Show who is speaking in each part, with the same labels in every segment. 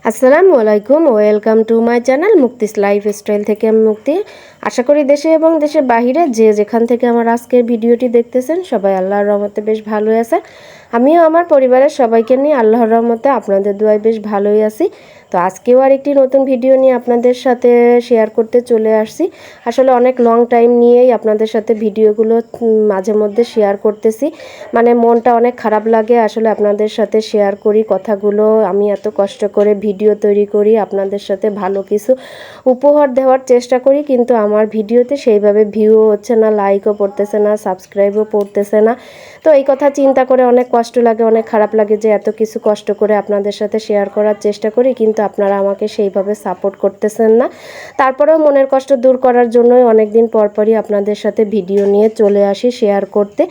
Speaker 1: আসসালামু আলাইকুম, welcome to my channel Mukti's lifestyle থেকে আমি মুক্তি। আশা করি দেশে এবং দেশের বাহিরে যে যেখান থেকে আমার আজকের ভিডিওটি দেখতেছেন সবাই আল্লাহর রহমতে বেশ ভালোই আছে। আমিও আমার পরিবারের সবাইকে নিয়ে আল্লাহর রহমতে আপনাদের দোয়ায় বেশ ভালোই আছি। তো আজকেও আর একটি নতুন ভিডিও নিয়ে আপনাদের সাথে শেয়ার করতে চলে আসছি। আসলে অনেক লং টাইম নিয়েই আপনাদের সাথে ভিডিওগুলো মাঝে মধ্যে শেয়ার করতেছি। মানে মনটা অনেক খারাপ লাগে আসলে আপনাদের সাথে শেয়ার করি কথাগুলো। আমি এত কষ্ট করে ভিডিও তৈরি করি, আপনাদের সাথে ভালো কিছু উপহার দেওয়ার চেষ্টা করি, কিন্তু আমার ভিডিওতে সেইভাবে ভিউ হচ্ছে না, লাইকও পড়তেছে না, সাবস্ক্রাইবও পড়তেছে না। তো এই কথা চিন্তা করে অনেক কষ্ট লাগে, অনেক খারাপ লাগে যে এত কিছু কষ্ট করে আপনাদের সাথে শেয়ার করার চেষ্টা করি, কিন্তু আপনারা আমাকে সেইভাবে সাপোর্ট করতেছেন না। তারপরেও মনের কষ্ট দূর করার জন্যই অনেক দিন পরপরই আপনাদের সাথে ভিডিও নিয়ে চলে আসি শেয়ার করতে।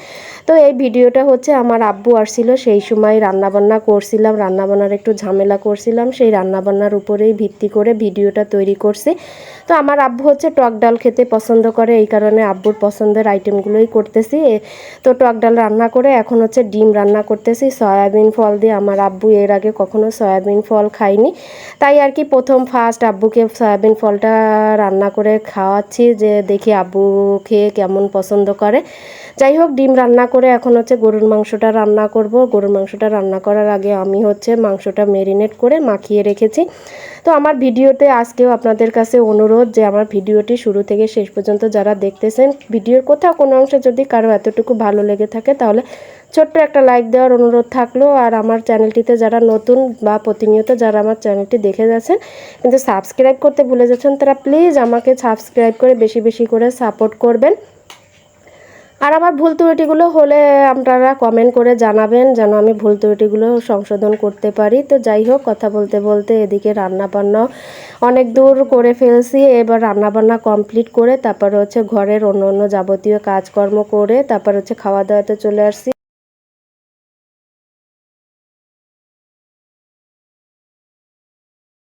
Speaker 1: তো এই ভিডিওটা হচ্ছে আমার আব্বু আসছিল, সেই সময় রান্নাবান্না করছিলাম, রান্নাবান্নার একটু ঝামেলা করছিলাম, সেই রান্নাবান্নার উপরেই ভিত্তি করে ভিডিওটা তৈরি করছি। তো আমার আব্বু হচ্ছে টক ডাল খেতে পছন্দ করে, এই কারণে আব্বুর পছন্দের আইটেমগুলোই করতেছি। তো টক ডাল রান্না করে এখন হচ্ছে ডিম রান্না করতেছি সয়াবিন ফল দিয়ে। আমার আব্বু এর আগে কখনো সয়াবিন ফল খায়নি, তাই আর কি প্রথম ফার্স্ট আব্বুকে সয়াবিন ফলটা রান্না করে খাওয়াচ্ছি, যে দেখি আব্বু খেয়ে কেমন পছন্দ করে। যাই হোক, ডিম রান্না করে এখন হচ্ছে গরুর মাংসটা রান্না করব। গরুর মাংসটা রান্না করার আগে আমি হচ্ছে মাংসটা ম্যারিনেট করে মাখিয়ে রেখেছি। তো আমার ভিডিওতে আজকেও আপনাদের কাছে অনুরোধ যে আমার ভিডিওটি শুরু থেকে শেষ পর্যন্ত যারা দেখতেছেন, ভিডিওর কোথাও কোনো অংশে যদি কারো এতটুকু ভালো লেগে থাকে তাহলে ছোট্ট একটা লাইক দেওয়ার অনুরোধ থাকলো। আর আমার চ্যানেলটিতে যারা নতুন বা প্রতিনিয়ত যারা আমার চ্যানেলটি দেখে যাচ্ছেন কিন্তু সাবস্ক্রাইব করতে ভুলে যাচ্ছেন, তারা প্লিজ আমাকে সাবস্ক্রাইব করে বেশি বেশি করে সাপোর্ট করবেন। আর আমার ভুল ত্রুটিগুলো হলে আপনারা কমেন্ট করে জানাবেন, যেন আমি ভুল ত্রুটিগুলো সংশোধন করতে পারি। তো যাই হোক, কথা বলতে বলতে এদিকে রান্নাবান্নাও অনেক দূর করে ফেলছি। এবার রান্নাবান্না কমপ্লিট করে তারপর হচ্ছে ঘরের অন্য অন্য যাবতীয় কাজকর্ম করে তারপর হচ্ছে খাওয়া দাওয়াতে চলে আসছি।